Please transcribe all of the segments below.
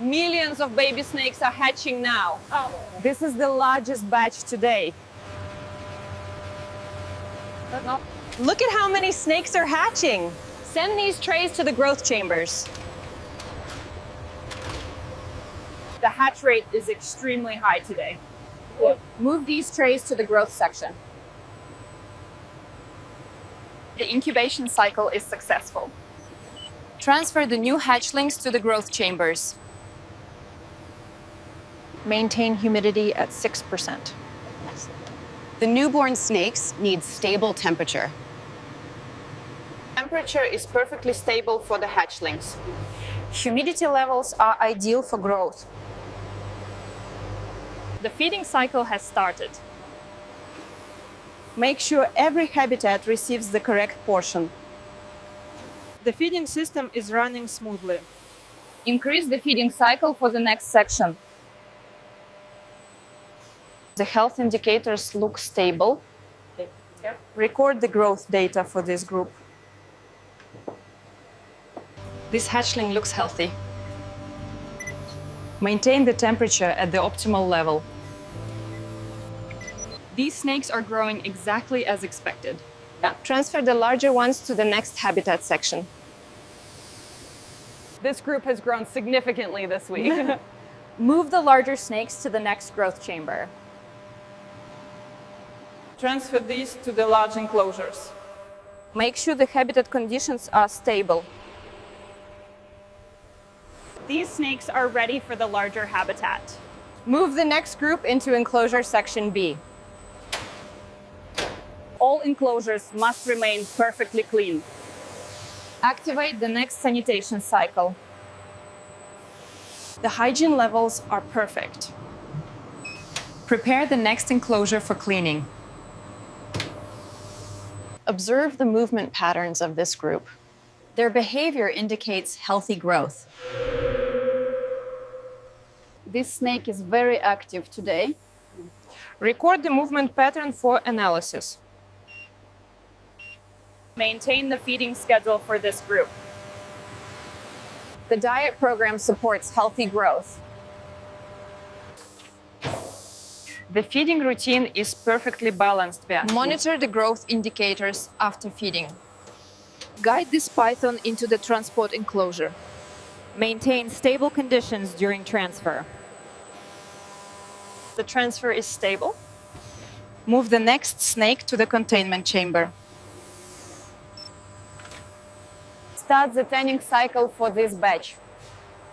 Millions of baby snakes are hatching now. This is the largest batch today. Look at how many snakes are hatching. Send these trays to the growth chambers. The hatch rate is extremely high today. Move these trays to the growth section. The incubation cycle is successful. Transfer the new hatchlings to the growth chambers. Maintain humidity at 6%. The newborn snakes need stable temperature. Temperature is perfectly stable for the hatchlings. Humidity levels are ideal for growth. The feeding cycle has started. Make sure every habitat receives the correct portion. The feeding system is running smoothly. Increase the feeding cycle for the next section. The health indicators look stable. Record the growth data for this group. This hatchling looks healthy. Maintain the temperature at the optimal level. These snakes are growing exactly as expected. Transfer the larger ones to the next habitat section. This group has grown significantly this week. Move the larger snakes to the next growth chamber. Transfer these to the large enclosures. Make sure the habitat conditions are stable. These snakes are ready for the larger habitat. Move the next group into enclosure section B. All enclosures must remain perfectly clean. Activate the next sanitation cycle. The hygiene levels are perfect. Prepare the next enclosure for cleaning. Observe the movement patterns of this group. Their behavior indicates healthy growth. This snake is very active today. Record the movement pattern for analysis. Maintain the feeding schedule for this group. The diet program supports healthy growth. The feeding routine is perfectly balanced. Monitor the growth indicators after feeding. Guide this python into the transport enclosure. Maintain stable conditions during transfer. The transfer is stable. Move the next snake to the containment chamber. Start the tanning cycle for this batch.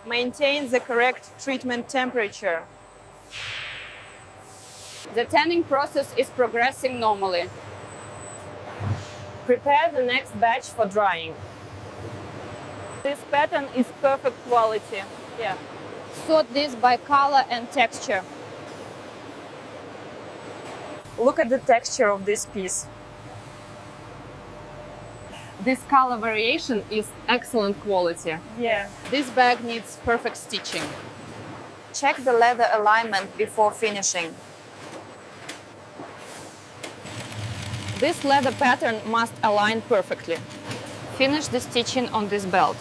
Maintain the correct treatment temperature. The tanning process is progressing normally. Prepare the next batch for drying. This pattern is perfect quality. Sort this by color and texture. Look at the texture of this piece. This color variation is excellent quality. This bag needs perfect stitching. Check the leather alignment before finishing. This leather pattern must align perfectly. Finish the stitching on this belt.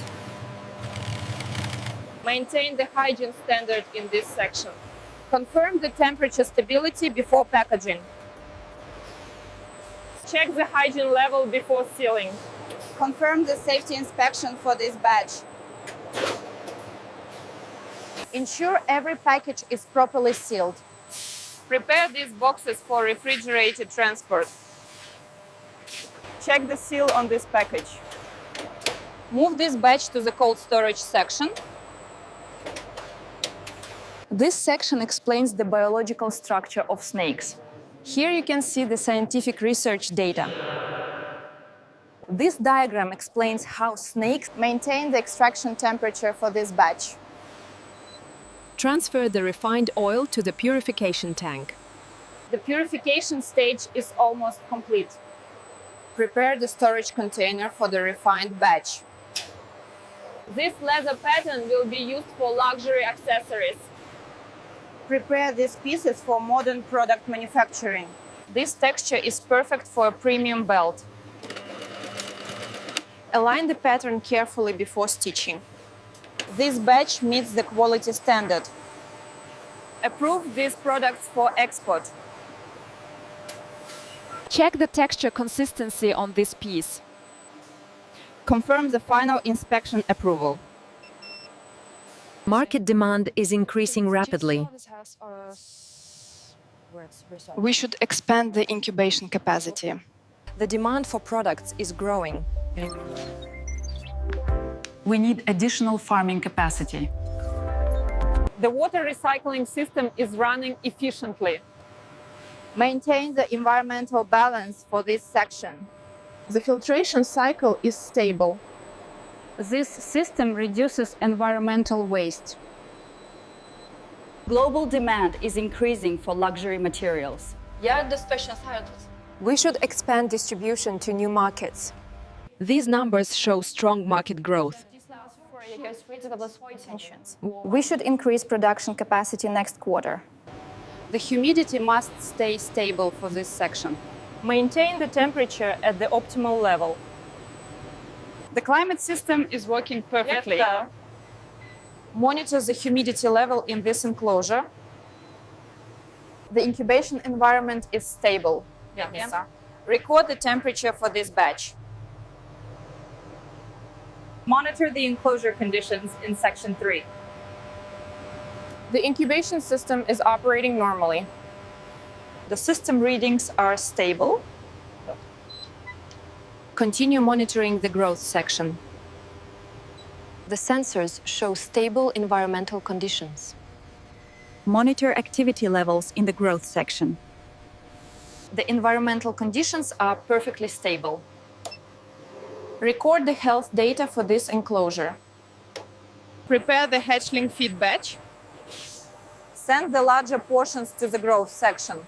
Maintain the hygiene standard in this section. Confirm the temperature stability before packaging. Check the hygiene level before sealing. Confirm the safety inspection for this batch. Ensure every package is properly sealed. Prepare these boxes for refrigerated transport. Check the seal on this package. Move this batch to the cold storage section. This section explains the biological structure of snakes. Here you can see the scientific research data. This diagram explains how snakes maintain the extraction temperature for this batch. Transfer the refined oil to the purification tank. The purification stage is almost complete. Prepare the storage container for the refined batch. This leather pattern will be used for luxury accessories. Prepare these pieces for modern product manufacturing. This texture is perfect for a premium belt. Align the pattern carefully before stitching. This batch meets the quality standard. Approve these products for export. Check the texture consistency on this piece. Confirm the final inspection approval. Market demand is increasing rapidly. We should expand the incubation capacity. The demand for products is growing. We need additional farming capacity. The water recycling system is running efficiently. Maintain the environmental balance for this section. The filtration cycle is stable. This system reduces environmental waste. Global demand is increasing for luxury materials. We should expand distribution to new markets. These numbers show strong market growth. We should increase production capacity next quarter. The humidity must stay stable for this section. Maintain the temperature at the optimal level. The climate system is working perfectly. Monitor the humidity level in this enclosure. The incubation environment is stable. Yes, sir. Record the temperature for this batch. Monitor the enclosure conditions in section 3. The incubation system is operating normally. The system readings are stable. Continue monitoring the growth section. The sensors show stable environmental conditions. Monitor activity levels in the growth section. The environmental conditions are perfectly stable. Record the health data for this enclosure. Prepare the hatchling feed batch. Send the larger portions to the growth section.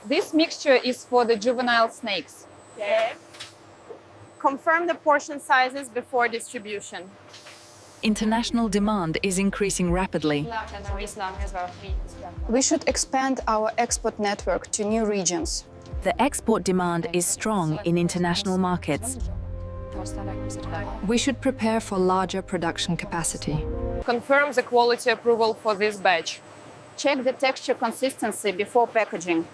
This mixture is for the juvenile snakes. Confirm the portion sizes before distribution. International demand is increasing rapidly. We should expand our export network to new regions. The export demand is strong in international markets. We should prepare for larger production capacity. Confirm the quality approval for this batch. Check the texture consistency before packaging.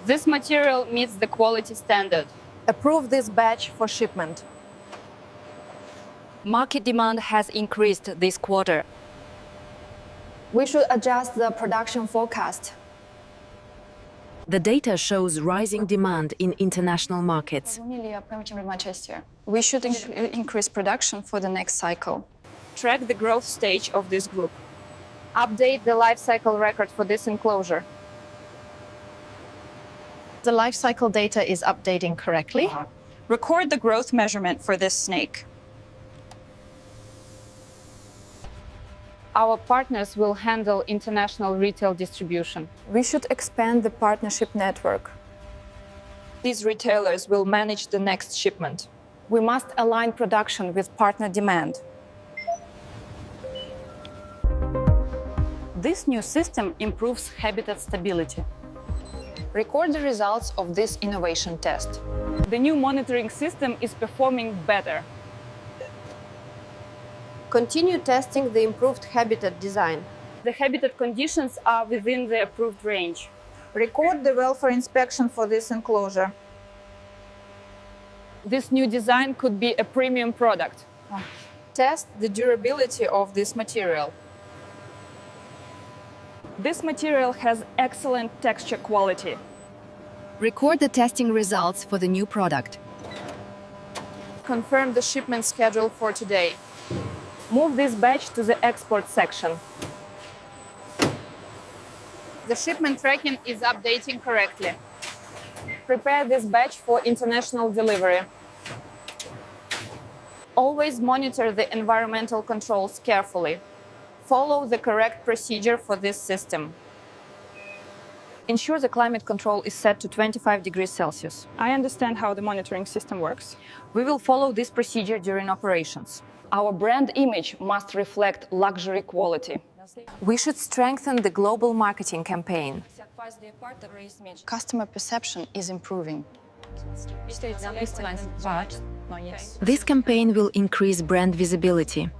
This material meets the quality standard. Approve this batch for shipment. Market demand has increased this quarter. We should adjust the production forecast. The data shows rising demand in international markets. We should increase production for the next cycle. Track the growth stage of this group. Update the life cycle record for this enclosure. The life cycle data is updating correctly. Record the growth measurement for this snake. Our partners will handle international retail distribution. We should expand the partnership network. These retailers will manage the next shipment. We must align production with partner demand. This new system improves habitat stability. Record the results of this innovation test. The new monitoring system is performing better. Continue testing the improved habitat design. The habitat conditions are within the approved range. Record the welfare inspection for this enclosure. This new design could be a premium product. Test the durability of this material. This material has excellent texture quality. Record the testing results for the new product. Confirm the shipment schedule for today. Move this batch to the export section. The shipment tracking is updating correctly. Prepare this batch for international delivery. Always monitor the environmental controls carefully. Follow the correct procedure for this system. Ensure the climate control is set to 25 degrees Celsius. I understand how the monitoring system works. We will follow this procedure during operations. Our brand image must reflect luxury quality. We should strengthen the global marketing campaign. Customer perception is improving. This campaign will increase brand visibility.